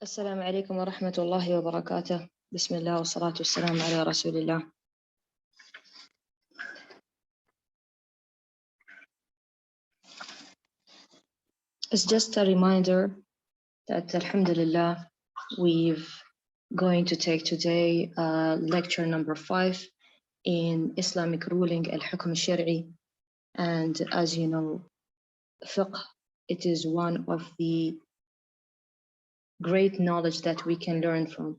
السلام عليكم ورحمة الله وبركاته. بسم الله والصلاة والسلام على رسول الله. It's just a reminder that Alhamdulillah, we've going to take today lecture number 5 in Islamic ruling al-Hukm al-Shari'i. And as you know, fiqh, it is one of the great knowledge that we can learn from.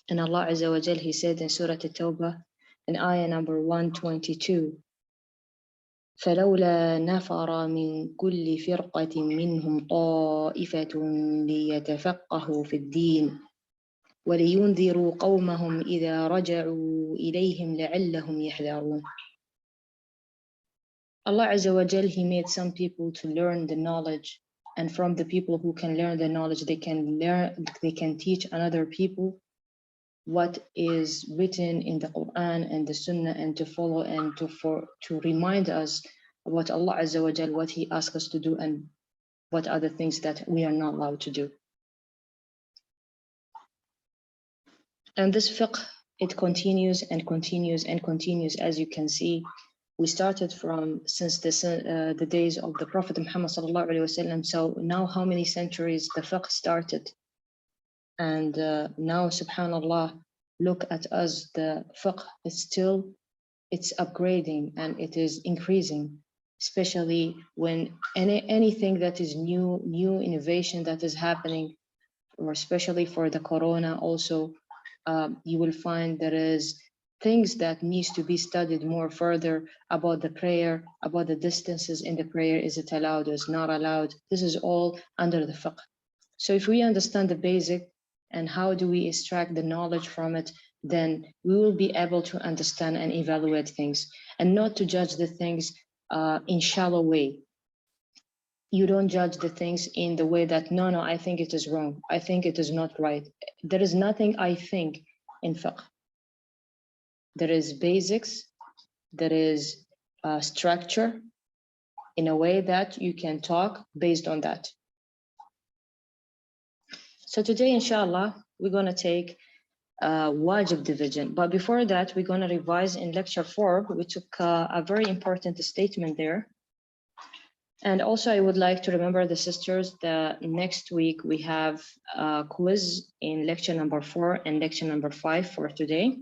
And Allah Azza wa Jal, He said in Surah At-Tawbah, in ayah number 122, فلولا نفر من كل فرقة منهم طائفة ليتفقهوا في الدين ولينذروا قومهم إذا رجعوا إليهم لعلهم يحذرون. Allah Azza wa Jal, He made some people to learn the knowledge, and from the people who can learn the knowledge, they can teach another people what is written in the Quran and the Sunnah, and to follow and to remind us about Allah Azza wa Jal, what He asks us to do and what are the things that we are not allowed to do. And this fiqh, it continues and continues and continues. As you can see, we started since the days of the Prophet Muhammad sallallahu alaihi wasallam. So now how many centuries the fiqh started? And now, subhanallah, look at us, the fiqh is still, it's upgrading and it is increasing, especially when anything that is new innovation that is happening, or especially for the corona also, you will find there is things that needs to be studied more further about the prayer, about the distances in the prayer. Is it allowed, is not allowed? This is all under the fiqh. So if we understand the basic and how do we extract the knowledge from it, then we will be able to understand and evaluate things, and not to judge the things in shallow way. You don't judge the things in the way that, no, I think it is wrong, I think it is not right. There is nothing I think in fiqh. There is basics, there is structure in a way that you can talk based on that. So today, inshallah, we're going to take Wajib division. But before that, we're going to revise in lecture 4. We took a very important statement there. And also, I would like to remember the sisters that next week we have a quiz in lecture number 4 and lecture number 5 for today.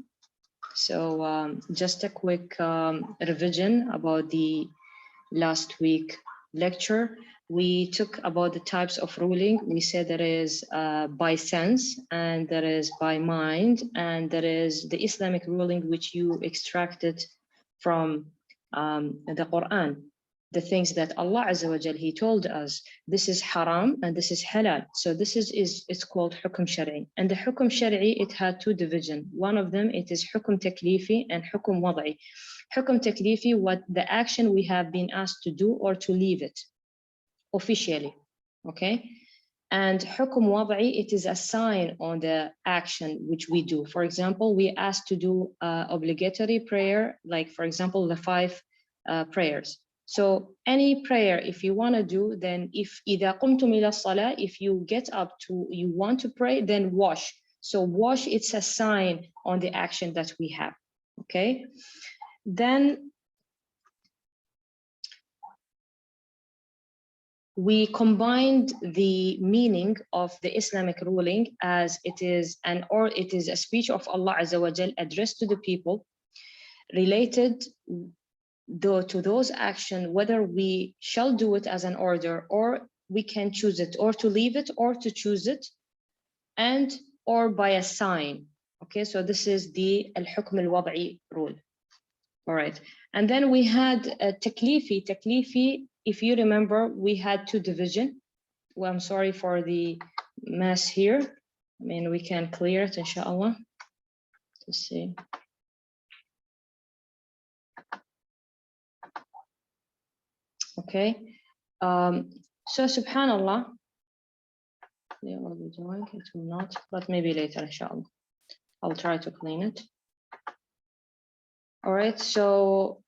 So just a quick revision about the last week lecture. We took about the types of ruling. We said there is by sense, and there is by mind, and there is the Islamic ruling which you extracted from the Quran. The things that Allah Azza wa Jal, He told us, this is haram and this is halal. So this it's called Hukm Shari'i. And the Hukm Shari'i, it had two divisions. One of them, it is Hukm Taklifi and Hukm Wada'i. Hukm Taklifi, what the action we have been asked to do or to leave it officially, okay? And Hukm Wada'i, it is a sign on the action which we do. For example, we asked to do obligatory prayer, like for example, the 5 prayers. So any prayer, if you want to do, then if إِذَا قُمْتُمْ إِلَى الصَّلَاةِ, if you get up to, you want to pray, then wash. So wash, it's a sign on the action that we have, okay? Then we combined the meaning of the Islamic ruling as it is it is a speech of Allah Azza wa Jal addressed to the people, related to those actions, whether we shall do it as an order, or we can choose it, or to leave it, or to choose it, and or by a sign. Okay, so this is the al-hukm al-wada'i rule. All right, and then we had taklifi. Taklifi, if you remember, we had 2 divisions. Well, I'm sorry for the mess here. I mean, we can clear it, inshallah. Let's see. Okay, so subhanallah, they will be doing it, will not, but maybe later, inshallah. I'll try to clean it. All right, so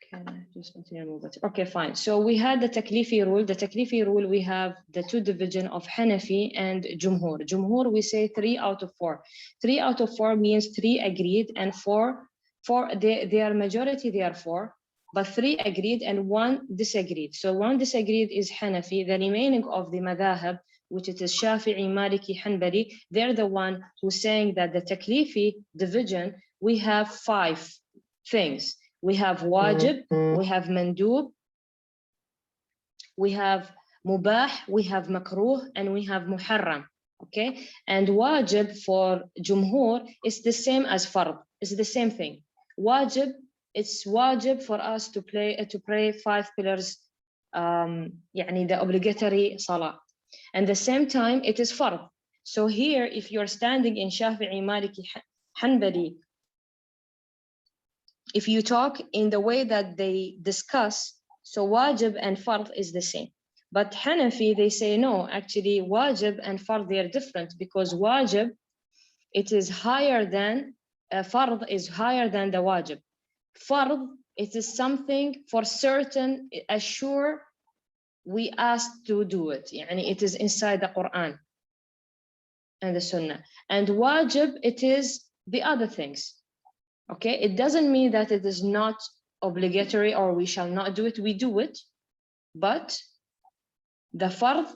Can I just continue move it? Okay, fine. So we had the Taklifi rule. The Taklifi rule, we have the two division of Hanafi and Jumhur. Jumhur, we say 3 out of 4. 3 out of 4 means 3 agreed and 4, they are majority, they are 4, but 3 agreed and 1 disagreed. So 1 disagreed is Hanafi. The remaining of the madhahab, which it is Shafi'i, Maliki, Hanbali, they're the one who's saying that the Taklifi division, we have 5 things. We have wajib, we have mandub, we have mubah, we have makruh, and we have muharram. Okay, and wajib for jumhur is the same as fard. It's the same thing. Wajib, it's wajib for us to pray 5 pillars, يعني the obligatory salah. And the same time, it is fard. So here, if you're standing in Shafi'i, Maliki, Hanbali, if you talk in the way that they discuss, so wajib and fard is the same. But Hanafi, they say no, actually wajib and fard, they are different, because wajib, it is higher than, fard is higher than the wajib. Fard, it is something for certain, assure we asked to do it. Yani it is inside the Quran and the Sunnah. And wajib, it is the other things. Okay, it doesn't mean that it is not obligatory or we shall not do it. We do it, but the fard,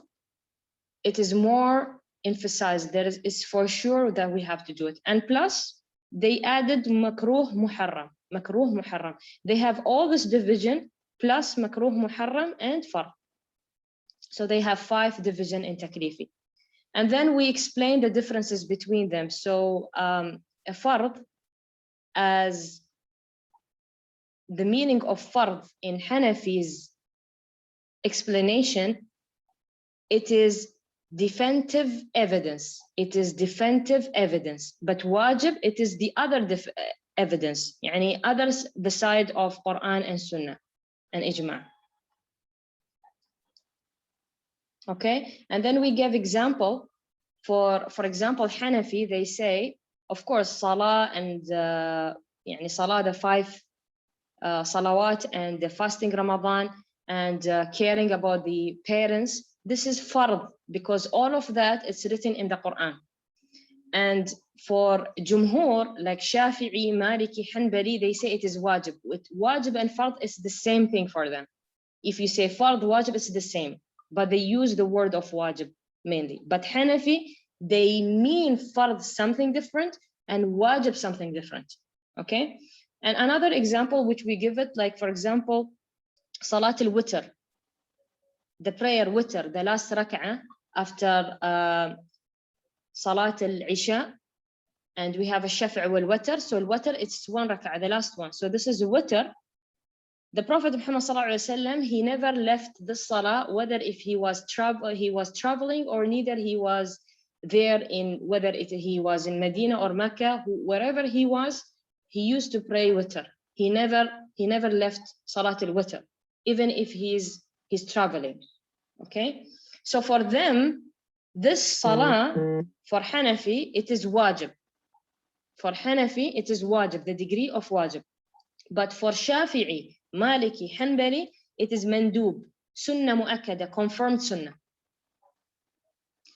it is more emphasized. It's for sure that we have to do it. And plus, they added makruh muharram. Makruh muharram. They have all this division plus makruh muharram and fard. So they have 5 division in taklifi. And then we explain the differences between them. So a fard, as the meaning of fard in Hanafi's explanation, it is definitive evidence. It is definitive evidence. But wajib, it is the other evidence, yani others beside of Quran and Sunnah and Ijma'. Okay, and then we give example. For example, Hanafi, they say, of course, salah and يعني salah, the 5 salawat, and the fasting Ramadan, and caring about the parents, this is fard, because all of that is written in the Quran. And for Jumhur, like Shafi'i, Maliki, Hanbali, they say it is wajib. Wajib and fard is the same thing for them. If you say fard, wajib, it's the same, but they use the word of wajib mainly. But Hanafi, they mean fard something different and wajib something different. Okay, and another example which we give it, like for example, Salat al-Witr, the prayer witr, the last rak'ah after Salat al-Isha, and we have a Shaf' wal-Witr. So al-Witr, it's 1 rak'ah, the last one. So this is a witr. The Prophet Muhammad sallallahu alaihi wasallam, he never left the salah, whether if he was traveling or neither he was there in, whether he was in Medina or Mecca, wherever he was, he used to pray witr. He never left Salat al-Witr, even if he's traveling. Okay, so for them, this salah for Hanafi, it is wajib. For Hanafi, it is wajib, the degree of wajib. But for Shafi'i, Maliki, Hanbali, it is mandub, sunnah mu'akkada, confirmed sunnah.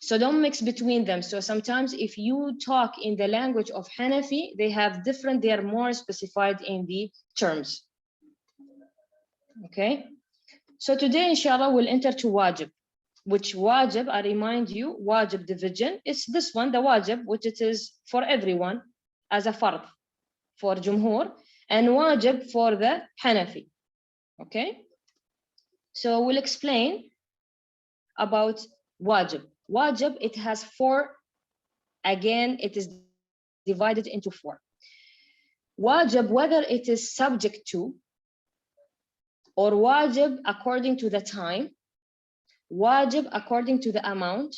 So don't mix between them. So sometimes if you talk in the language of Hanafi, they are more specified in the terms. Okay, so today inshallah we'll enter to wajib, which wajib, I remind you, wajib division, it's this one, the wajib, which it is for everyone as a fard for Jumhur, and wajib for the Hanafi. Okay, so we'll explain about wajib. Wajib, it has 4, again, it is divided into 4. Wajib, whether it is subject to, or wajib according to the time, wajib according to the amount,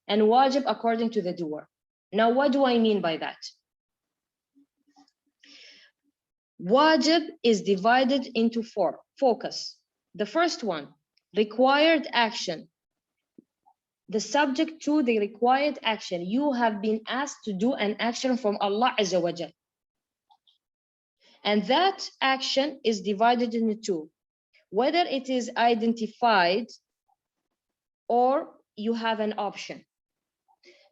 and wajib according to the doer. Now, what do I mean by that? Wajib is divided into 4. Focus. The first one, required action. The subject to the required action. You have been asked to do an action from Allah Azza wa Jal. And that action is divided into two, whether it is identified or you have an option.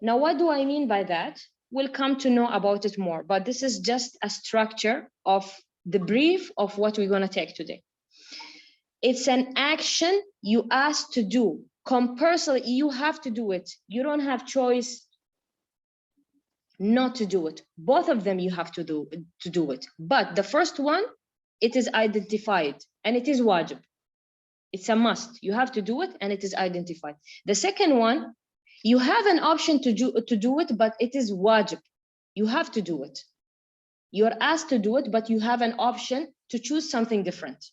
Now, what do I mean by that? We'll come to know about it more, but this is just a structure of the brief of what we're going to take today. It's an action you asked to do. Compulsory, you have to do it. You don't have choice not to do it. Both of them you have to do it. But the first one, it is identified and it is wajib. It's a must. You have to do it and it is identified. The second one, you have an option to do it, but it is wajib. You have to do it. You're asked to do it, but you have an option to choose something different.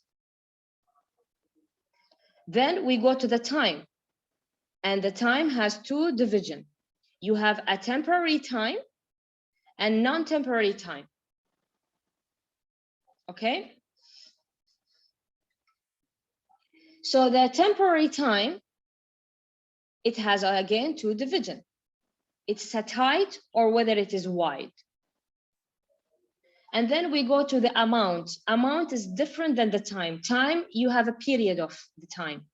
Then we go to the time. And the time has two divisions. You have a temporary time and non-temporary time. Okay? So the temporary time, it has again two divisions. It's a tight or whether it is wide. And then we go to the amount. Amount is different than the time. Time, you have a period of the time.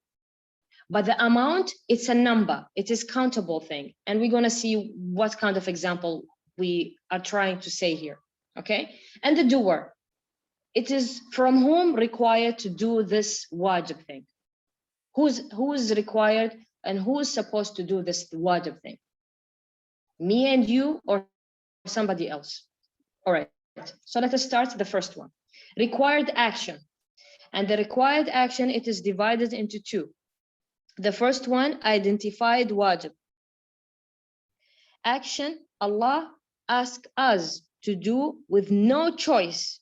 But the amount, it's a number. It is countable thing. And we're going to see what kind of example we are trying to say here. Okay? And the doer. It is from whom required to do this wajib thing. Who is required and who is supposed to do this wajib thing? Me and you or somebody else? All right. So let us start the first one. Required action. And the required action, it is divided into two. The first one, identified wajib. Action Allah asks us to do with no choice.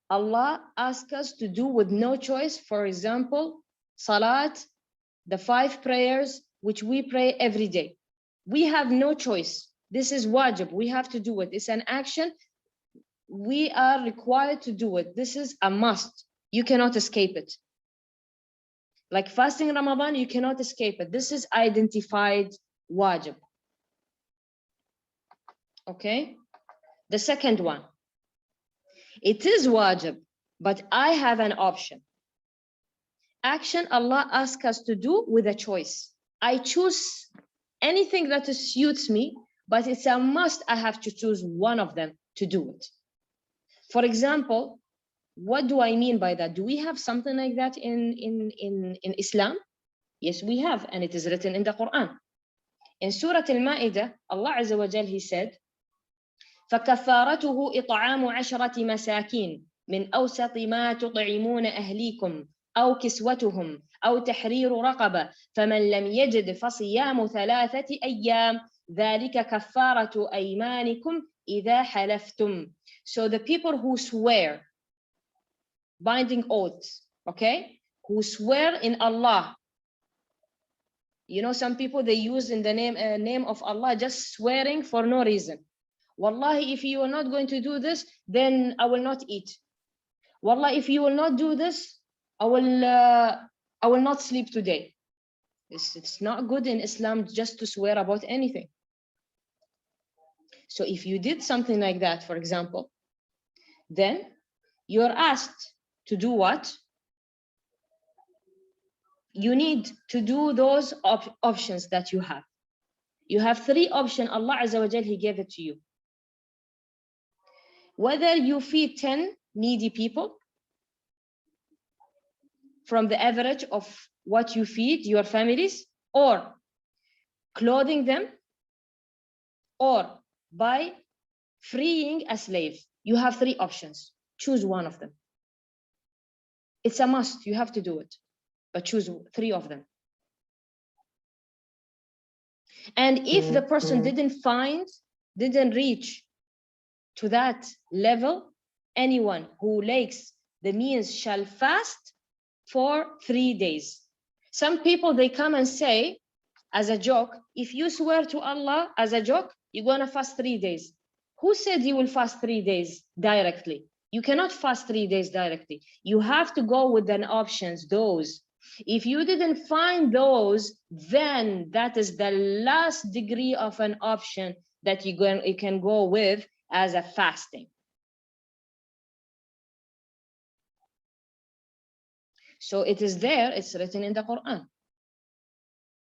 Allah asks us to do with no choice. For example, salat, the 5 prayers which we pray every day. We have no choice. This is wajib. We have to do it. It's an action. We are required to do it. This is a must. You cannot escape it. Like fasting Ramadan, you cannot escape it. This is identified wajib. Okay? The second one. It is wajib, but I have an option. Action Allah asks us to do with a choice. I choose anything that suits me, but it's a must. I have to choose one of them to do it. For example, what do I mean by that? Do we have something like that in Islam? Yes, we have, and it is written in the Quran. In Surah Al-Ma'idah, Allah Azza wa Jal, He said, فَكَفَّارَتُهُ إِطْعَامُ عَشْرَةِ مَسَاكِينَ مِنْ أَوْسَطِ مَا تُطْعِمُونَ أَهْلِيكُمْ أَوْ كِسْوَتُهُمْ أَوْ تَحْرِيرُ رَقَبَةٍ فَمَنْ لَمْ يَجِدْ فَصِيَامُ 3 أيام ذَلِكَ كَفَّارَةُ أَيْمَانِكُمْ إِذَا حَلَفْتُمْ. So the people who swear, binding oaths, okay, who swear in Allah. You know, some people, they use in the name of Allah, just swearing for no reason. Wallahi, if you are not going to do this, then I will not eat. Wallahi, if you will not do this, I will not sleep today. It's not good in Islam just to swear about anything. So if you did something like that, for example, then you're asked to do what? You need to do those options that you have. You have 3 options. Allah Azza wa Jal, He gave it to you. Whether you feed 10 needy people from the average of what you feed your families, or clothing them, or by freeing a slave. You have 3 options. Choose one of them. It's a must. You have to do it, but choose 3 of them. And if the person didn't reach to that level, anyone who lacks the means shall fast for 3 days. Some people, they come and say, as a joke, if you swear to Allah as a joke, you're going to fast 3 days. Who said you will fast 3 days directly? You cannot fast 3 days directly. You have to go with the options, those. If you didn't find those, then that is the last degree of an option that you can go with as a fasting. So it is there, it's written in the Quran.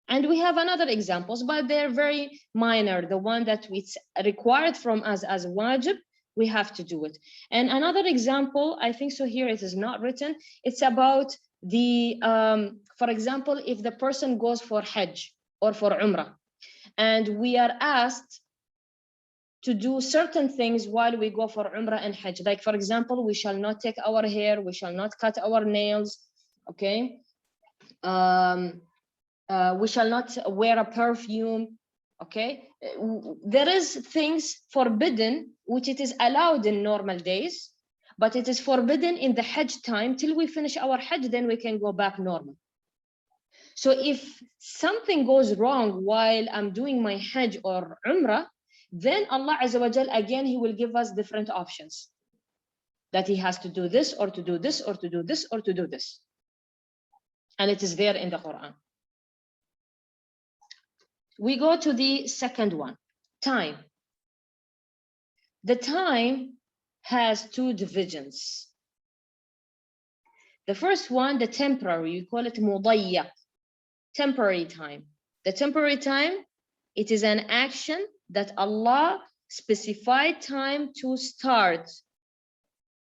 And we have another examples, but they're very minor. The one that it's required from us as wajib, we have to do it. And another example, I think so here it is not written, it's about the, for example, if the person goes for Hajj or for Umrah, and we are asked to do certain things while we go for Umrah and Hajj. Like, for example, we shall not take our hair, we shall not cut our nails, okay? We shall not wear a perfume, okay? There is things forbidden, which it is allowed in normal days, but it is forbidden in the Hajj time. Till we finish our Hajj, then we can go back normal. So if something goes wrong while I'm doing my Hajj or Umrah, then Allah Azza wa Jal, again, He will give us different options. That He has to do this, or to do this, or to do this, or to do this. And it is there in the Quran. We go to the second one, time. The time has two divisions. The first one, the temporary, you call it mudayyaq, temporary time. The temporary time, it is an action that Allah specified time to start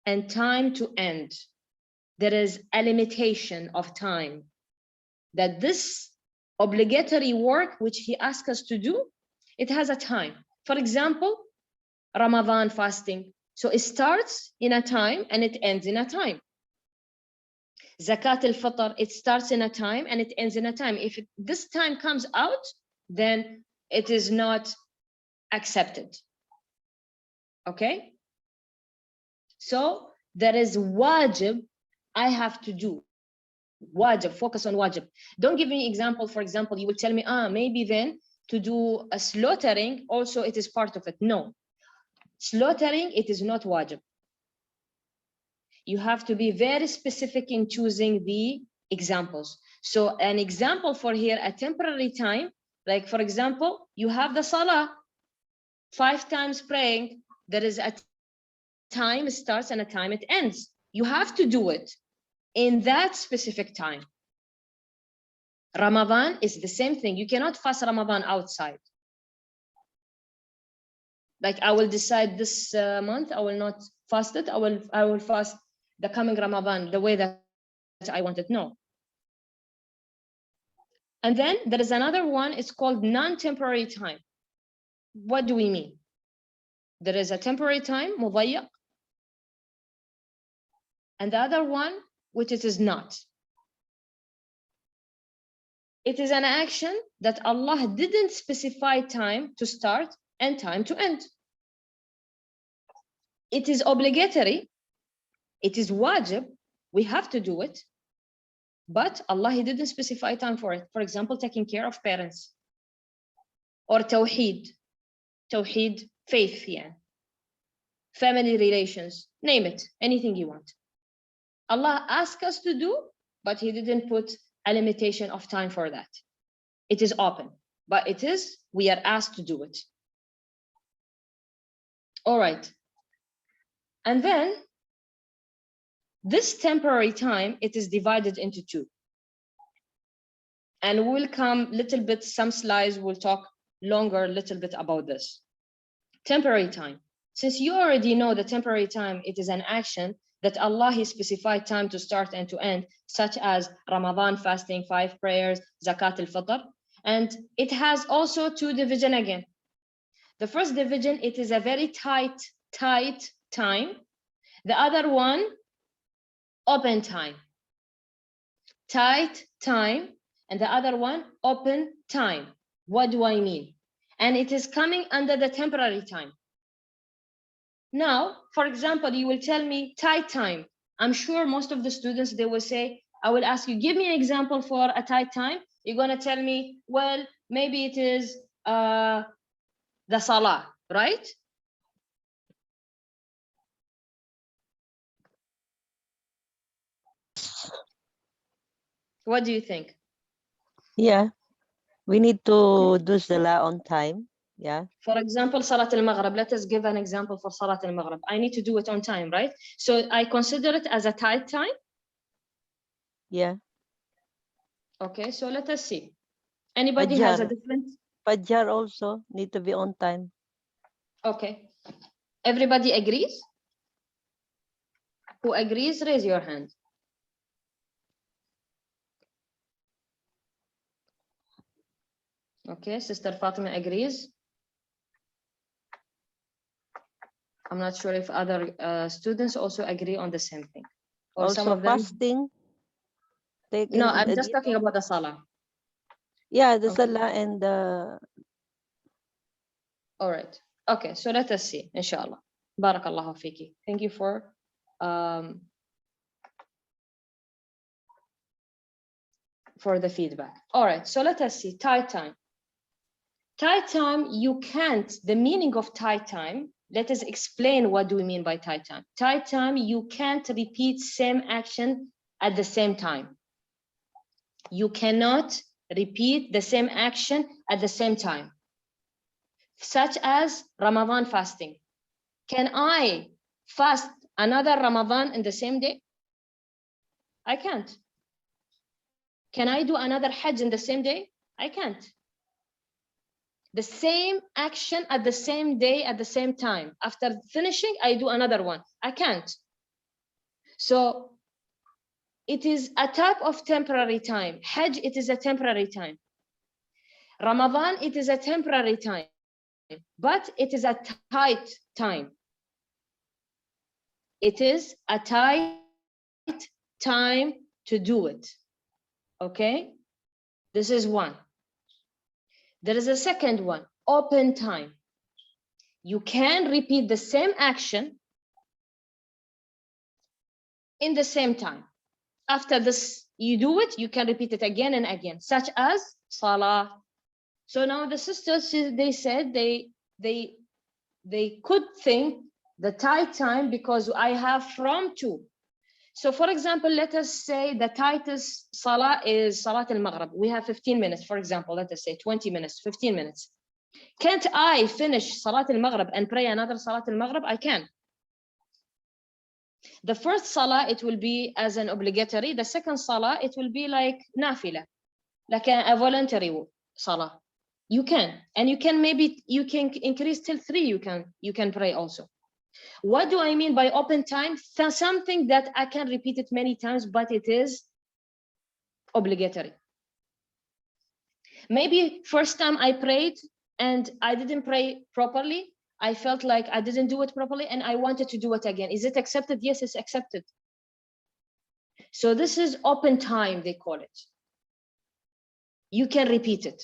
and time to end. There is a limitation of time that this obligatory work which He asks us to do, it has a time. For example, Ramadan fasting. So it starts in a time and it ends in a time. Zakat al-Fitr, it starts in a time and it ends in a time. If this time comes out, then it is not accepted. Okay? So there is wajib I have to do. Wajib, focus on wajib. Don't give me example. For example, you will tell me, maybe then to do a slaughtering, also it is part of it. No. Slaughtering, it is not wajib. You have to be very specific in choosing the examples. So an example for here, a temporary time, like for example, you have the salah, 5 times praying, there is a time it starts and a time it ends. You have to do it in that specific time. Ramadan is the same thing. You cannot fast Ramadan outside. Like I will decide this month, I will not fast it. I will fast the coming Ramadan the way that I want it. No. And then there is another one, it's called non-temporary time. What do we mean? There is a temporary time, mudayyaq, and the other one, which it is not. It is an action that Allah didn't specify time to start and time to end. It is obligatory, it is wajib, we have to do it, but Allah, He didn't specify time for it. For example, taking care of parents, or tawheed, faith, yeah, family relations, name it, anything you want. Allah asked us to do, but He didn't put a limitation of time for that. It is open, but it is, we are asked to do it. All right. And then this temporary time, it is divided into two. And we'll come little bit, some slides, we'll talk longer a little bit about this. Temporary time. Since you already know the temporary time, it is an action that Allah has specified time to start and to end, such as Ramadan fasting, 5 prayers, Zakat al-Fitr. And it has also two divisions again. The first division, it is a very tight time. The other one, open time. Tight time, and the other one, open time. What do I mean? And it is coming under the temporary time. Now, for example, you will tell me tight time. I'm sure most of the students, they will say, I will ask you, give me an example for a tight time. You're going to tell me, well, maybe it is the salah, right? What do you think? Yeah, we need to do salah on time. Yeah. For example, Salat al-Maghrib. Let us give an example for Salat al-Maghrib. I need to do it on time, right? So I consider it as a tight time. Yeah. Okay, so let us see. Anybody has a Fajr. different? Fajr also need to be on time. Okay. Everybody agrees? Who agrees, raise your hand. Okay, Sister Fatima agrees. I'm not sure if other students also agree on the same thing. Or some Also of them. fasting. Take No, in I'm the just talking about the Salah. Yeah, the Okay. salah and the. All right. Okay, so let us see, inshallah. Barakallahu fiki. Thank you for the feedback. All right, so let us see, tight time. Tight time, you can't, the meaning of tight time, let us explain what do we mean by tight time. Tight time, you can't repeat same action at the same time. You cannot repeat the same action at the same time. Such as Ramadan fasting. Can I fast another Ramadan in the same day? I can't. Can I do another Hajj in the same day? I can't. The same action at the same day, at the same time. After finishing, I do another one. I can't. So it is a type of temporary time. Hajj, it is a temporary time. Ramadan, it is a temporary time, but it is a tight time. It is a tight time to do it. Okay? This is one. There is a second one, open time. You can repeat the same action in the same time. After this, you do it, you can repeat it again and again, such as Salah. So now the sisters, they said they could think the tight time because I have from to. So for example, let us say the tightest Salah is Salat al-Maghrib. We have 15 minutes, for example, let us say 20 minutes, 15 minutes. Can't I finish Salat al-Maghrib and pray another Salat al-Maghrib? I can. The first Salah, it will be as an obligatory. The second Salah, it will be like nafila, like a voluntary Salah. You can, and you can increase till 3. You can pray also. What do I mean by open time? Something that I can repeat it many times, but it is obligatory. Maybe first time I prayed and I didn't pray properly. I felt like I didn't do it properly and I wanted to do it again. Is it accepted? Yes, it's accepted. So this is open time, they call it. You can repeat it.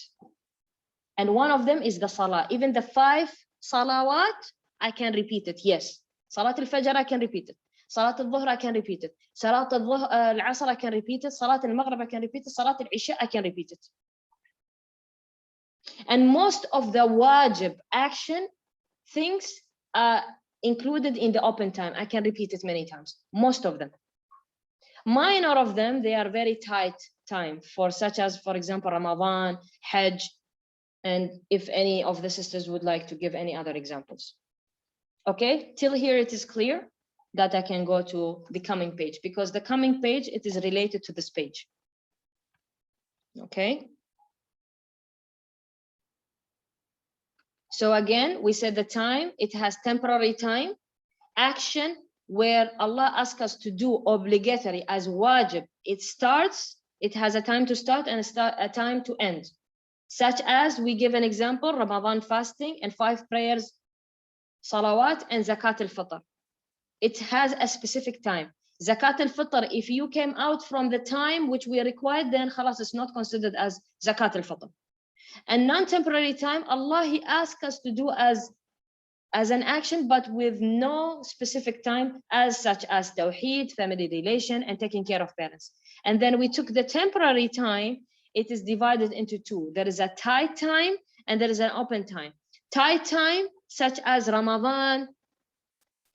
And one of them is the Salah. Even the 5 Salawat, I can repeat it, yes. Salat al-Fajr, I can repeat it. Salat al-Dhuhr, I can repeat it. Salat al-Asr, I can repeat it. Salat al-Maghrib, I can repeat it. Salat al-Isha, I can repeat it. And most of the wajib action things are included in the open time. I can repeat it many times, most of them. Minor of them, they are very tight time for such as, for example, Ramadan, Hajj, and if any of the sisters would like to give any other examples. Okay, till here it is clear that I can go to the coming page because the coming page, it is related to this page. Okay. So again, we said the time, it has temporary time, action where Allah asks us to do obligatory as wajib. It starts, it has a time to start and a time to end. Such as we give an example, Ramadan fasting and 5 prayers, salawat and zakat al-fitr. It has a specific time. Zakat al-fitr, if you came out from the time which we required, then khalas, it's not considered as zakat al-fitr. And non-temporary time, Allah, He asks us to do as an action, but with no specific time, as such as tawheed, family relation, and taking care of parents. And then we took the temporary time, it is divided into 2. There is a tight time and there is an open time. Tight time, such as Ramadan,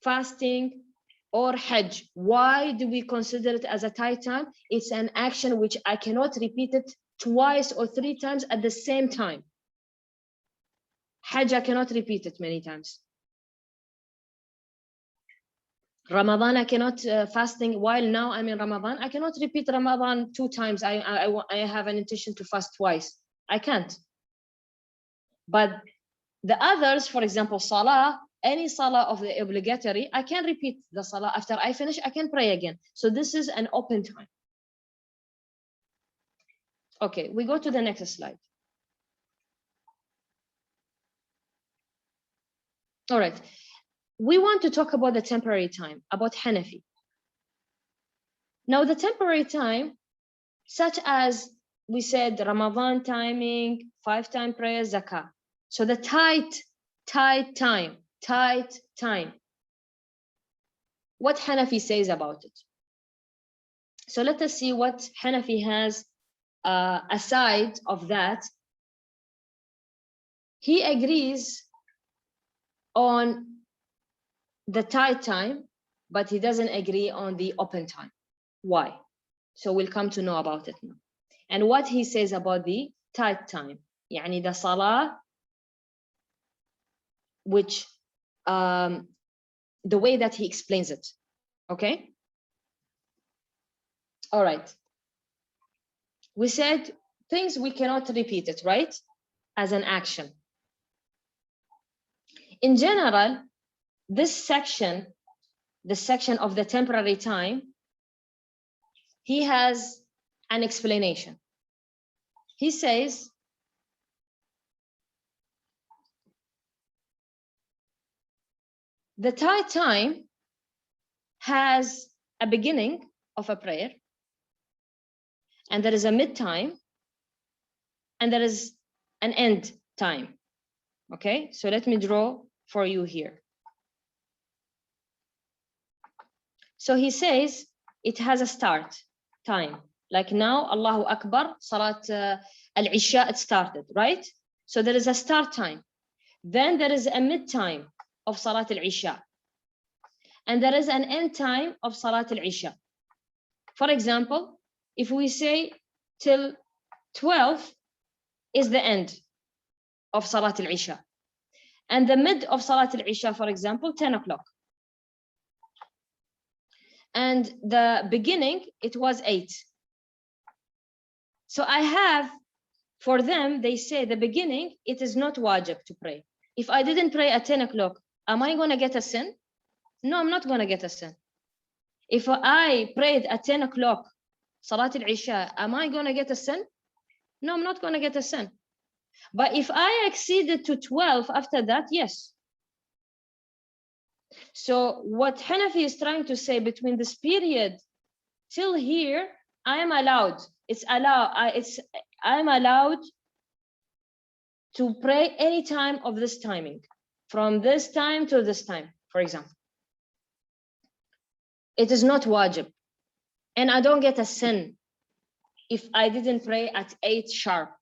fasting, or Hajj. Why do we consider it as a tight time? It's an action which I cannot repeat it twice or 3 times at the same time. Hajj, I cannot repeat it many times. Ramadan, I cannot fasting while now I'm in Ramadan. I cannot repeat Ramadan 2 times. I have an intention to fast twice. I can't. But the others, for example, Salah, any Salah of the obligatory, I can repeat the Salah. After I finish, I can pray again. So this is an open time. Okay, we go to the next slide. All right. We want to talk about the temporary time, about Hanafi. Now, the temporary time, such as we said, Ramadan timing, 5-time prayer, zakah. So the tight time. What Hanafi says about it. So let us see what Hanafi has aside of that. He agrees on the tight time, but he doesn't agree on the open time. Why? So we'll come to know about it now. And what he says about the tight time, يعني the salah, which the way that he explains it. Okay? All right. We said things we cannot repeat it, right? As an action. In general, this section, the section of the temporary time, he has an explanation. He says, the tight time has a beginning of a prayer, and there is a mid time, and there is an end time. Okay, so let me draw for you here. So he says it has a start time. Like now, Allahu Akbar, Salat al-Isha, it started, right? So there is a start time. Then there is a mid time of Salat al-Isha. And there is an end time of Salat al-Isha. For example, if we say till 12 is the end of Salat al-Isha. And the mid of Salat al-Isha, for example, 10 o'clock. And the beginning, it was 8. So I have, for them, they say the beginning, it is not wajib to pray. If I didn't pray at 10 o'clock, am I going to get a sin? No, I'm not going to get a sin. If I prayed at 10 o'clock, Salat al-Isha, am I going to get a sin? No, I'm not going to get a sin. But if I exceeded to 12 after that, yes. So what Hanafi is trying to say, between this period till here, I am allowed. I'm allowed to pray any time of this timing, from this time to this time, for example. It is not wajib. And I don't get a sin if I didn't pray at 8 sharp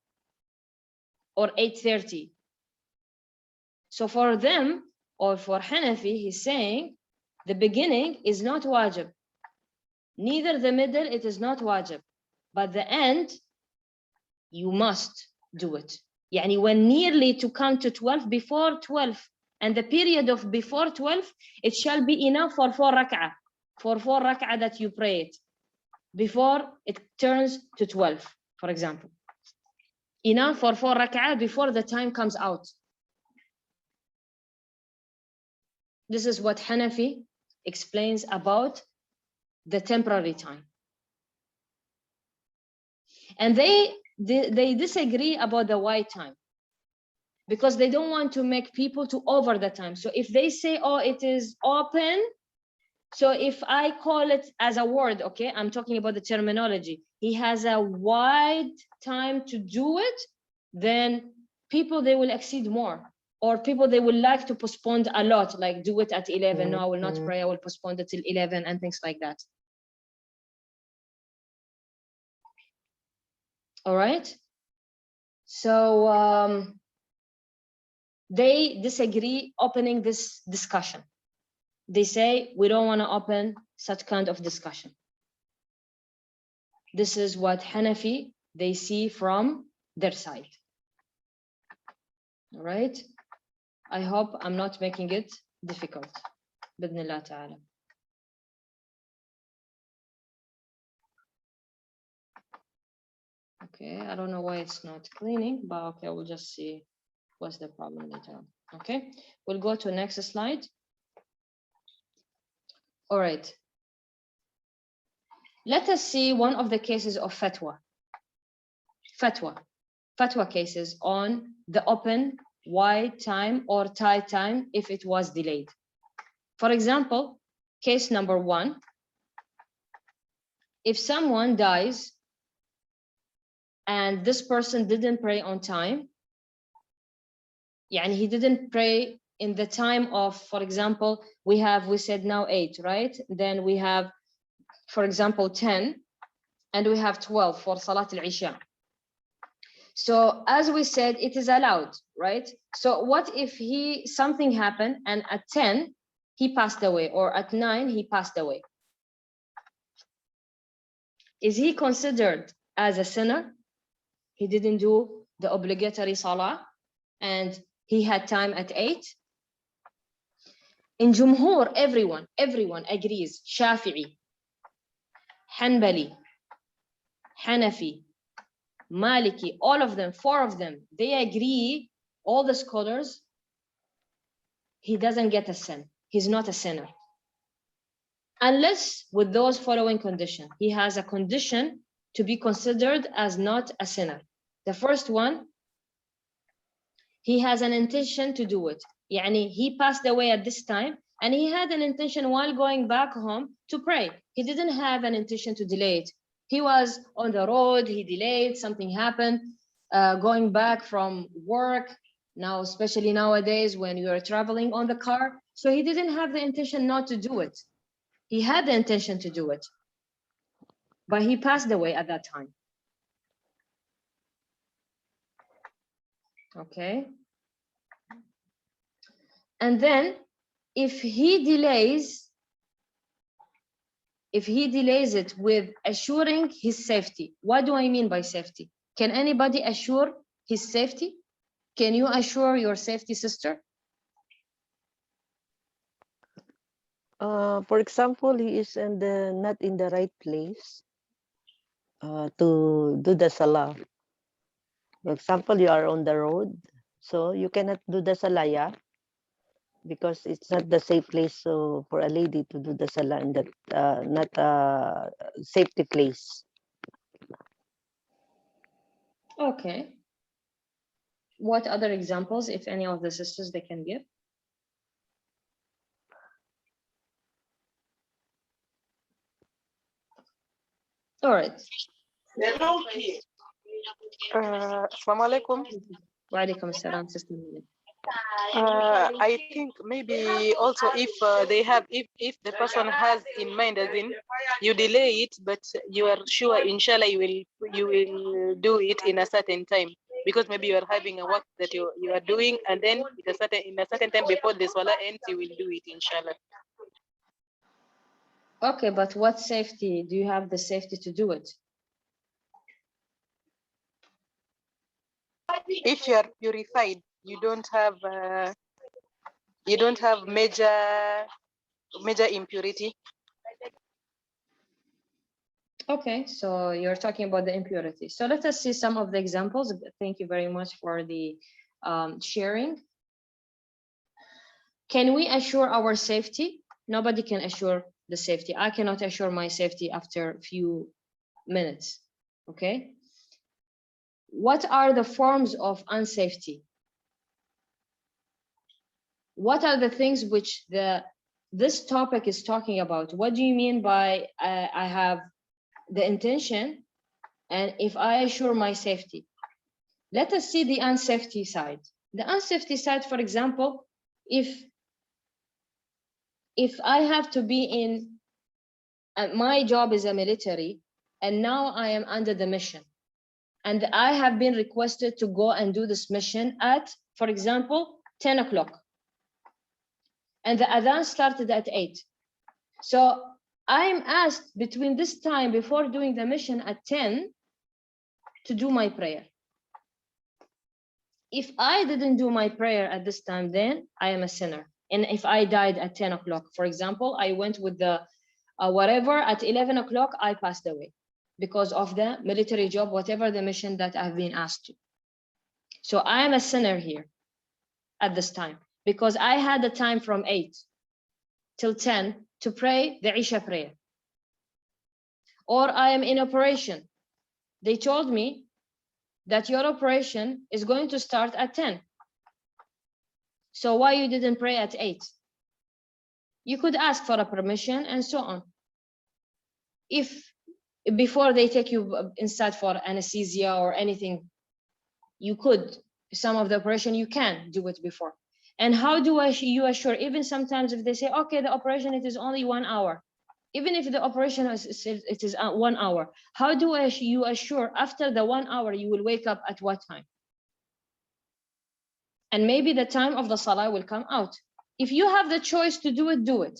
or 8:30. So for them, or for Hanafi, he's saying the beginning is not wajib. Neither the middle, it is not wajib. But the end, you must do it. Yani when nearly to come to 12, before 12, and the period of before 12, it shall be enough for 4 rak'ah. For 4 rak'ah that you pray it. Before it turns to 12, for example. Enough for 4 rak'ah before the time comes out. This is what Hanafi explains about the temporary time. And they disagree about the white time, because they don't want to make people to over the time. So if they say, oh, it is open, so if I call it as a word, okay, I'm talking about the terminology, he has a wide time to do it, then people, they will exceed more. Or people, they will like to postpone a lot, like do it at 11. No, I will not pray, I will postpone it till 11 and things like that. All right. So they disagree opening this discussion. They say, we don't want to open such kind of discussion. This is what Hanafi, they see from their side. All right. I hope I'm not making it difficult. Bidnillah ta'ala. Okay, I don't know why it's not cleaning, but okay, we'll just see what's the problem later on. Okay, we'll go to next slide. All right. Let us see one of the cases of fatwa. Fatwa cases on the open, wide time or tight time if it was delayed. For example, case number 1, if someone dies and this person didn't pray on time, yani he didn't pray in the time of, for example, we said now 8, right? Then we have, for example, 10, and we have 12 for Salat al-Isha. So as we said, it is allowed, right? So what if something happened and at 10, he passed away, or at 9, he passed away? Is he considered as a sinner? He didn't do the obligatory salah and he had time at 8. In Jumhur, everyone agrees. Shafi'i, Hanbali, Hanafi, Maliki, all of them, 4 of them, they agree, all the scholars, he doesn't get a sin. He's not a sinner. Unless with those following conditions. He has a condition to be considered as not a sinner. The first one, he has an intention to do it. Yani he passed away at this time and he had an intention while going back home to pray. He didn't have an intention to delay it. He was on the road, he delayed, something happened, going back from work, now especially nowadays when you are traveling on the car. So he didn't have the intention not to do it. He had the intention to do it, but he passed away at that time. Okay. And then if he delays it with assuring his safety. What do I mean by safety? Can anybody assure his safety? Can you assure your safety, sister? For example, he is not in the right place to do the salah. For example, you are on the road, so you cannot do the salah, yeah? Because it's not the safe place for a lady to do the salah in that not a safety place. Okay. What other examples, if any of the sisters they can give? All right. Assalamu alaikum. Wa alaikum assalam, sister. I think maybe also if if the person has in mind, as in you delay it, but you are sure, inshallah, you will do it in a certain time, because maybe you are having a work that you are doing, and then in a certain time before the salah ends, you will do it, inshallah. Okay, but what safety? Do you have the safety to do it? If you are purified, you don't have major impurity. Okay, so you're talking about the impurity. So let us see some of the examples. Thank you very much for the sharing. Can we assure our safety? Nobody can assure the safety. I cannot assure my safety after a few minutes, okay? What are the forms of unsafety? What are the things which this topic is talking about? What do you mean by I have the intention and if I assure my safety? Let us see the unsafety side. The unsafety side, for example, if I have to be in, my job is a military, and now I am under the mission, and I have been requested to go and do this mission at, for example, 10 o'clock. And the adhan started at 8. So I'm asked between this time before doing the mission at 10 to do my prayer. If I didn't do my prayer at this time, then I am a sinner. And if I died at 10 o'clock, for example, I went with the whatever, at 11 o'clock, I passed away. because of the military job, whatever the mission that I've been asked to. So I am a sinner here at this time because I had the time from 8 till 10 to pray the Isha prayer. Or I am in operation. They told me that your operation is going to start at 10. So why you didn't pray at 8? You could ask for a permission and so on. If before they take you inside for anesthesia or anything, you could, some of the operation you can do it before. And how do you assure, even sometimes if they say, okay, the operation, it is only 1 hour. Even if the operation is 1 hour, how do you assure after the 1 hour you will wake up at what time? And maybe the time of the salah will come out. If you have the choice to do it, do it.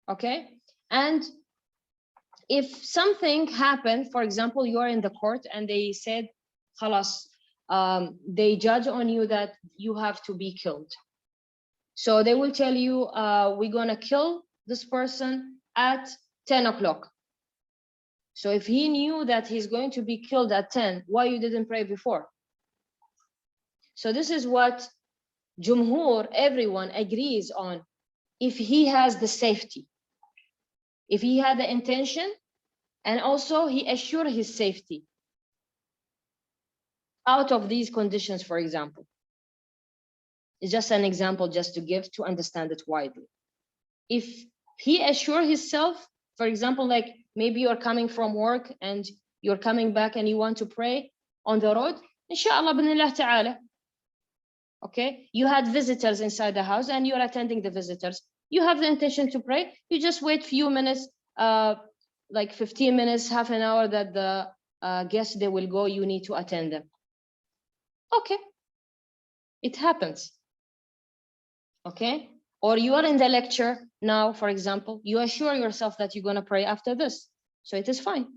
Okay? And if something happened, for example, you are in the court and they said, khalas, they judge on you that you have to be killed. So they will tell you, we're gonna kill this person at 10 o'clock. So if he knew that he's going to be killed at 10, why you didn't pray before? So this is what Jumhur, everyone agrees on. If he has the safety, if he had the intention, and also he assured his safety out of these conditions, for example. It's just an example just to give to understand it widely. If he assure himself, for example, like maybe you're coming from work and you're coming back and you want to pray on the road, inshallah binillah ta'ala. Okay, you had visitors inside the house and you're attending the visitors. You have the intention to pray, you just wait few minutes, like 15 minutes, half an hour that the guests, they will go, you need to attend them. Okay, it happens. Okay, or you are in the lecture now, for example, you assure yourself that you're going to pray after this, so it is fine.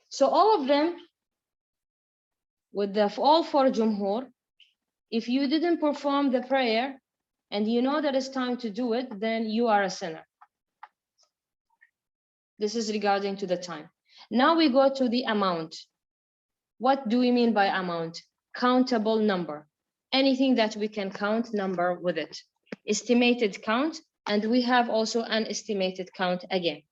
So all of them, with the all four Jumhur, if you didn't perform the prayer and you know that it's time to do it, then you are a sinner. This is regarding to the time. Now we go to the amount. What do we mean by amount? Countable number. Anything that we can count number with it. Estimated count, and we have also an estimated count again.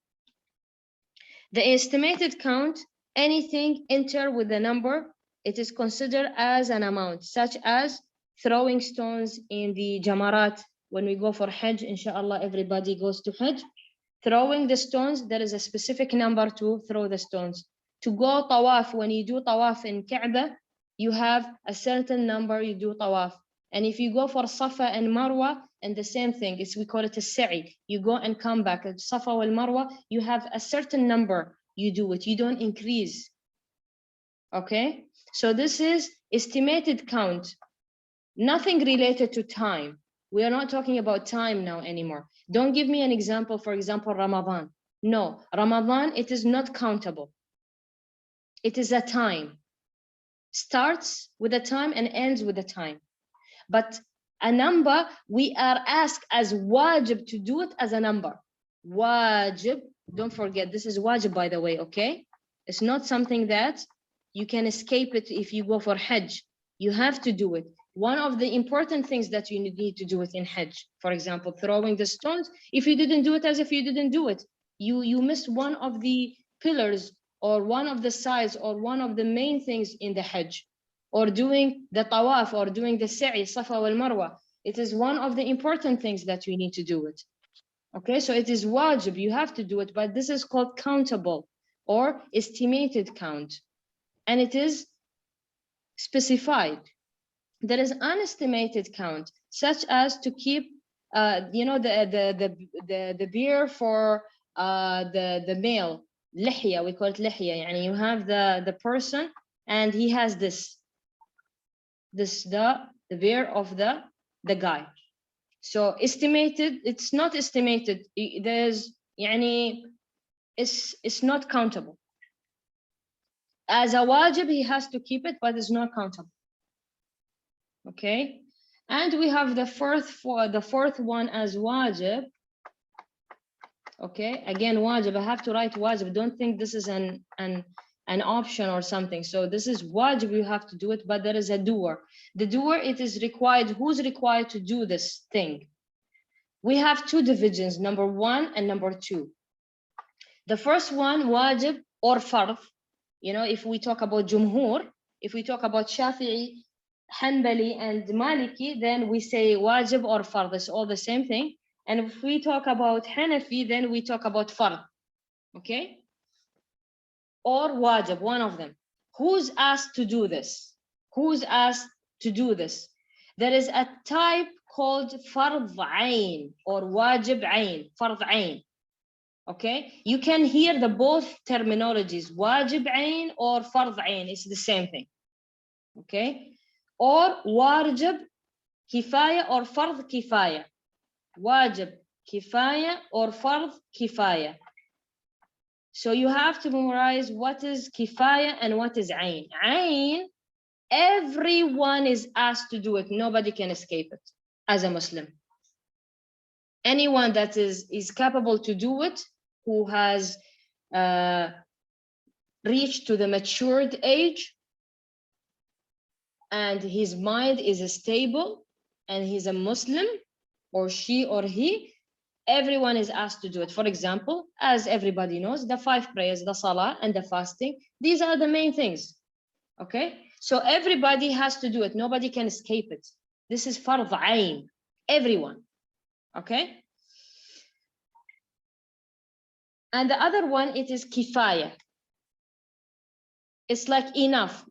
The estimated count, anything enter with the number, it is considered as an amount, such as throwing stones in the jamarat. When we go for Hajj, inshallah, everybody goes to Hajj. Throwing the stones, there is a specific number to throw the stones. To go tawaf, when you do tawaf in Kaaba, you have a certain number you do tawaf. And if you go for Safa and Marwa, and the same thing, we call it a sa'i. You go and come back. At Safa wal Marwa, you have a certain number you do it. You don't increase. Okay? So this is estimated count. Nothing related to time. We are not talking about time now anymore. Don't give me an example, for example, Ramadan. No, Ramadan, it is not countable. It is a time. Starts with a time and ends with a time. But a number, we are asked as wajib to do it as a number. Wajib, don't forget, this is wajib, by the way, okay? It's not something that you can escape it if you go for Hajj. You have to do it. One of the important things that you need to do it in Hajj, for example, throwing the stones, if you didn't do it, as if you didn't do it, you missed one of the pillars or one of the sides or one of the main things in the Hajj, or doing the tawaf or doing the sa'i, Safa wal Marwa. It is one of the important things that we need to do it. Okay, so it is wajib, you have to do it, but this is called countable or estimated count. And it is specified. There is unestimated count, such as to keep, the beer for the male, lihya, we call it lihya. Yani you have the person and he has the beer of the guy. So estimated, it's not estimated. There's it's not countable. As a wajib, he has to keep it, but it's not countable. Okay, and we have the fourth one as wajib. Okay, again, wajib, I have to write wajib. Don't think this is an option or something. So this is wajib, you have to do it, but there is a doer. The doer, it is required. Who's required to do this thing? We have two divisions, number 1 and number 2. The first one, wajib or fard. You know, if we talk about jumhur, if we talk about Shafi'i, Hanbali, and Maliki, then we say wajib or fard. It's all the same thing. And if we talk about Hanafi, then we talk about fard. Okay? Or wajib, one of them. Who's asked to do this? Who's asked to do this? There is a type called fard ayn or wajib ayn, fard ayn. Okay, you can hear the both terminologies, wajib ayn or fard ayn, it's the same thing. Okay, or wajib kifaya or fard kifaya, wajib kifaya or fard kifaya. So you have to memorize what is kifaya and what is ayn. Ayn, everyone is asked to do it, nobody can escape it as a Muslim. Anyone that is capable to do it, who has reached to the matured age and his mind is stable and he's a Muslim, or she or he, everyone is asked to do it. For example, as everybody knows, the 5 prayers, the salah and the fasting, these are the main things. Okay, so everybody has to do it, nobody can escape it. This is fard ayn, everyone. Okay, and the other one, it is kifaya. It's like enough.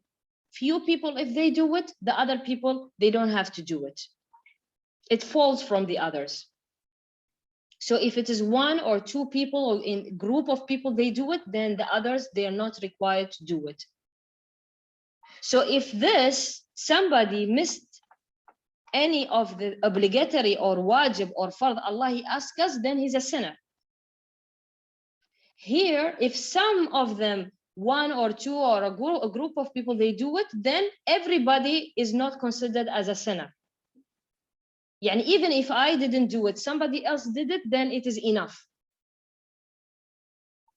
Few people, if they do it, the other people, they don't have to do it. It falls from the others. So if it is 1 or 2 people or in a group of people, they do it, then the others, they are not required to do it. So if somebody missed any of the obligatory or wajib or fard Allah he asks us, then he's a sinner. Here, if some of them, 1 or 2 or a group of people, they do it, then everybody is not considered as a sinner. Yani even if I didn't do it, somebody else did it, then it is enough.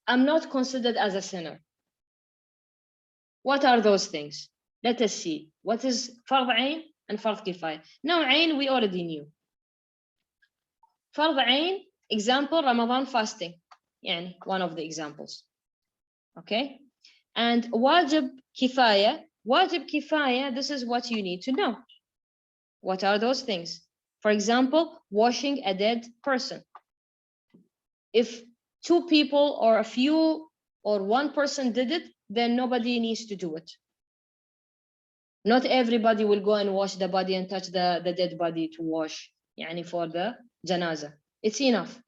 I'm not considered as a sinner. What are those things? Let us see. What is fard ayn and fard kifaya? Now, ayn we already knew. Fard ayn, example, Ramadan fasting. Yani one of the examples. Okay? And wajib kifaya, this is what you need to know. What are those things? For example, washing a dead person. If 2 people or a few or 1 person did it, then nobody needs to do it. Not everybody will go and wash the body and touch the dead body to wash, yani for the janaza. It's enough.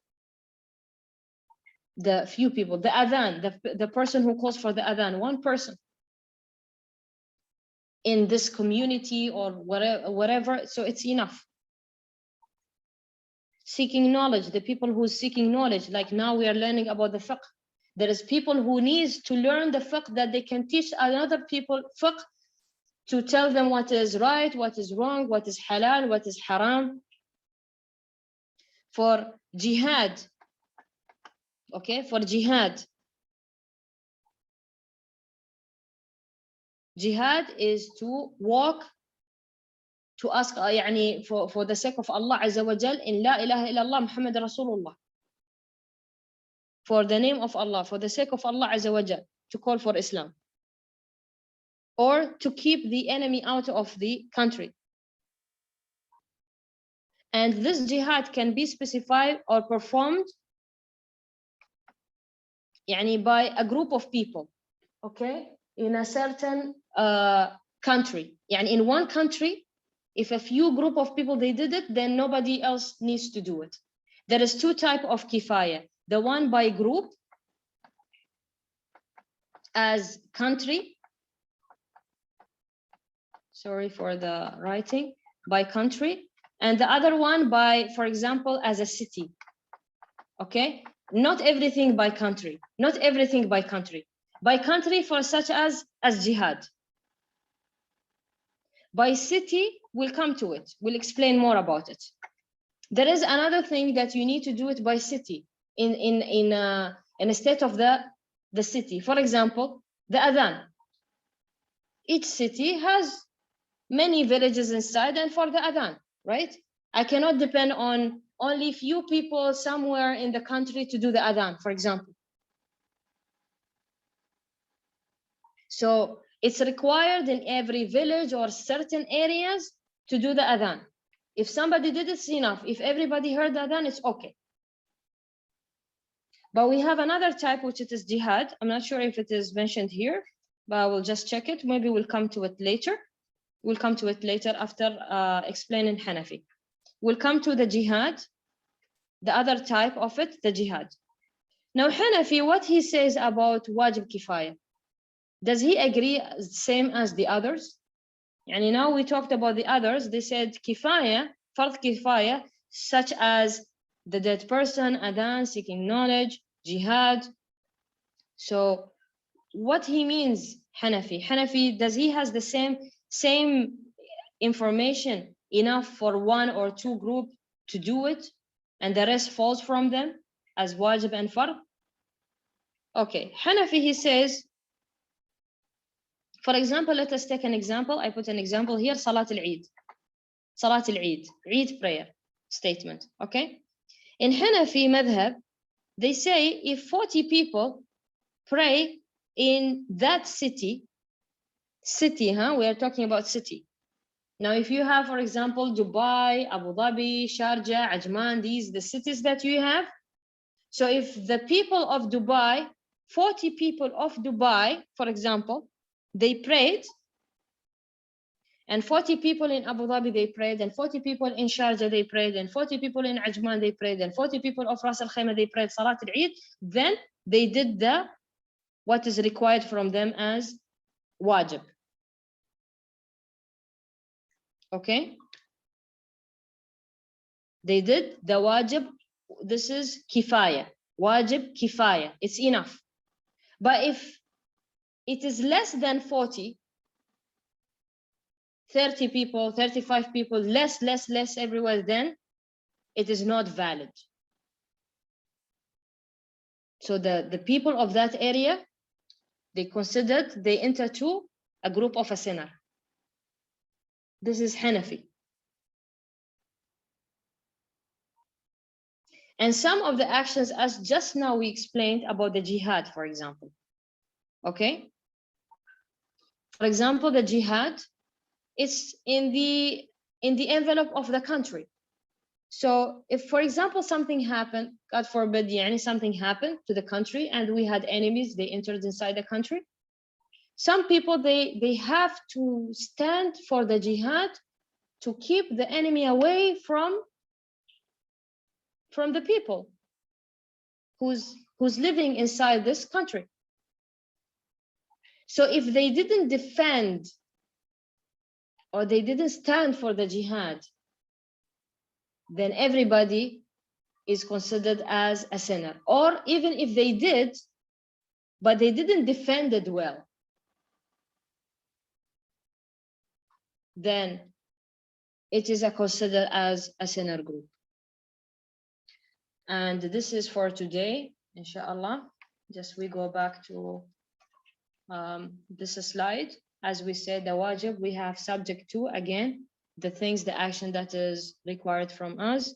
The few people, the adhan, the person who calls for the adhan, 1 person in this community or whatever, so it's enough. Seeking knowledge, the people who are seeking knowledge, like now we are learning about the fiqh. There is people who needs to learn the fiqh that they can teach another people fiqh, to tell them what is right, what is wrong, what is halal, what is haram. For jihad, okay, for jihad. Jihad is to walk, to ask, يعني for the sake of Allah Azza wa Jal, in La ilaha illallah Muhammad Rasulullah. For the name of Allah, for the sake of Allah Azza wa Jal, to call for Islam. Or to keep the enemy out of the country. And this jihad can be specified or performed يعني by a group of people, okay, in a certain country. يعني in one country, if a few group of people they did it, then nobody else needs to do it. There is 2 types of kifaya. The one by group, as country. Sorry for the writing, by country. And the other one by, for example, as a city. Okay, not everything by country, not everything by country. By country for such as jihad. By city, we'll come to it. We'll explain more about it. There is another thing that you need to do it by city. in a state of the city. For example, the adhan. Each city has many villages inside and for the adhan, right? I cannot depend on only few people somewhere in the country to do the adhan, for example. So it's required in every village or certain areas to do the adhan. If somebody did it's enough. If everybody heard the adhan, it's okay. But we have another type, which it is jihad. I'm not sure if it is mentioned here, but we'll just check it. Maybe we'll come to it later. We'll come to it later after explaining Hanafi. We'll come to the jihad, the other type of it, the jihad. Now Hanafi, what he says about wajib kifaya, does he agree same as the others? And now we talked about the others. They said kifaya, fard kifaya, such as the dead person, adhan, seeking knowledge, jihad. So what he means, Hanafi, does he has the same information enough for one or two group to do it, and the rest falls from them as wajib and fard? Okay, Hanafi, he says, for example, let us take an example. I put an example here, Salat al-Eid. Salat al-Eid, Eid prayer statement, okay? In Hanafi madhab, they say if 40 people pray in that city, we are talking about city. Now, if you have, for example, Dubai, Abu Dhabi, Sharjah, Ajman, these the cities that you have. So if the people of Dubai, 40 people of Dubai, for example, they prayed, and 40 people in Abu Dhabi, they prayed, and 40 people in Sharjah, they prayed, and 40 people in Ajman, they prayed, and 40 people of Ras Al Khaimah, they prayed Salat al-Eid, then they did what is required from them as wajib. Okay? They did the wajib. This is kifaya. Wajib kifaya. It's enough. But if it is less than 40, 30 people, 35 people, less everywhere, then it is not valid. So the people of that area, they enter to a group of a sinner. This is Hanafi. And some of the actions, as just now we explained about the jihad, for example. Okay? For example, the jihad, it's in the envelope of the country. So if, for example, something happened, God forbid, something happened to the country and we had enemies, they entered inside the country. Some people, they have to stand for the jihad to keep the enemy away from the people who's living inside this country. So if they didn't defend or they didn't stand for the jihad, then everybody is considered as a sinner. Or even if they did, but they didn't defend it well, then it is considered as a sinner group. And this is for today, inshallah. Just we go back to this slide. As we said, the wajib, we have subject to, again, the things, the action that is required from us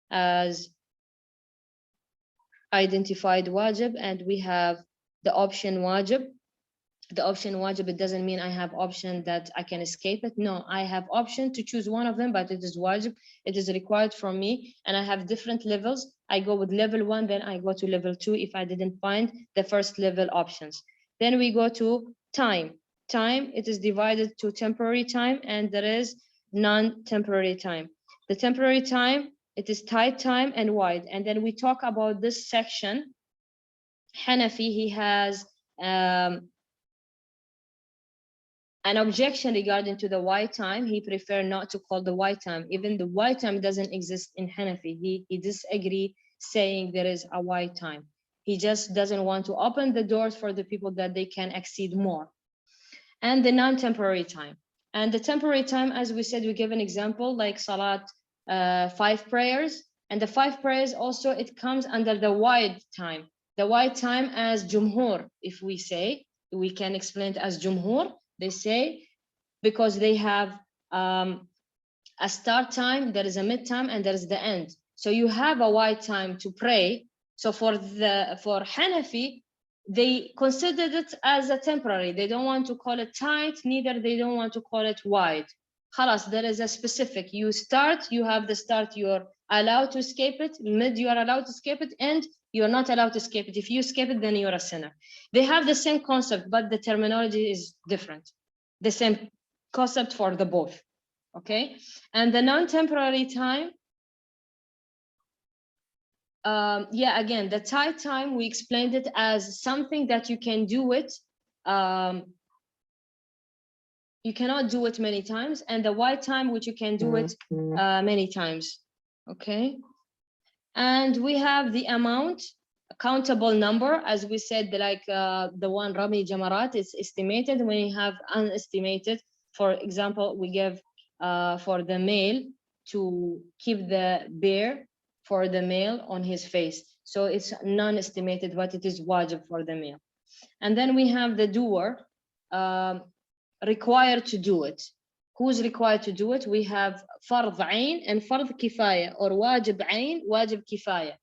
as identified wajib, and we have the option wajib. The option wajib, it doesn't mean I have option that I can escape it. No, I have option to choose one of them, but it is wajib. It is required from me, and I have different levels. I go with level 1, then I go to level 2 if I didn't find the first level options. Then we go to time. Time, it is divided to temporary time, and there is non-temporary time. The temporary time, it is tight time and wide. And then we talk about this section. Hanafi, he has an objection regarding to the wide time. He prefer not to call the wide time. Even the wide time doesn't exist in Hanafi. He disagree saying there is a wide time. He just doesn't want to open the doors for the people that they can exceed more. And the non-temporary time. And the temporary time, as we said, we give an example like Salat, 5 prayers. And the 5 prayers also, it comes under the wide time. The wide time as Jumhur, if we say, we can explain it as Jumhur. They say, because they have a start time, there is a mid time, and there is the end. So you have a wide time to pray. So for Hanafi, they considered it as a temporary. They don't want to call it tight, neither they don't want to call it wide. Khalas, there is a specific. You start, you have the start, you're allowed to escape it. Mid, you are allowed to escape it. And you're not allowed to escape it. If you escape it, then you're a sinner. They have the same concept, but the terminology is different. The same concept for the both. Okay, and the non-temporary time, yeah, again, the tight time, we explained it as something that you can do it, you cannot do it many times, and the wide time, which you can do it many times. Okay, and we have the amount, countable number, as we said, like the one Rami Jamarat is estimated. When you have unestimated, for example, we give for the male to keep the bear for the male on his face. So it's non-estimated, but it is wajib for the male. And then we have the doer required to do it. Who's required to do it? We have fard ayn and fard kifaya, or wajib ayn, wajib kifaya.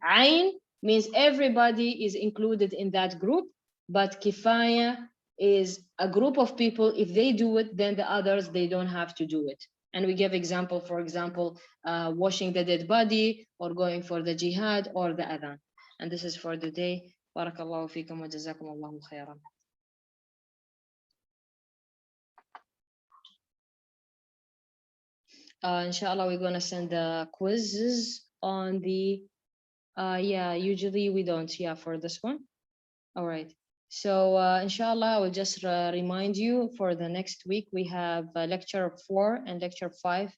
Ayn means everybody is included in that group, but kifaya is a group of people. If they do it, then the others, they don't have to do it. And we give example, for example, washing the dead body, or going for the jihad, or the adhan. And this is for the day. Barakallahu feekum wa jazakum Allahu khairan. Inshallah, we're going to send the quizzes on the, yeah, usually we don't, yeah, for this one. All right. So inshallah, I will just remind you for the next week, we have lecture 4 and lecture 5.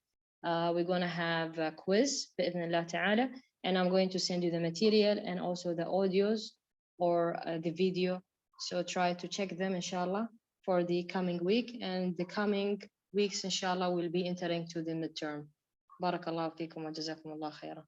We're going to have a quiz, bi'idhnillah ta'ala, and I'm going to send you the material and also the audios or the video. So try to check them, inshallah, for the coming week, and the coming weeks, inshallah, will be entering to the midterm. Barakallahu feekum wa jazakum Allah khairan.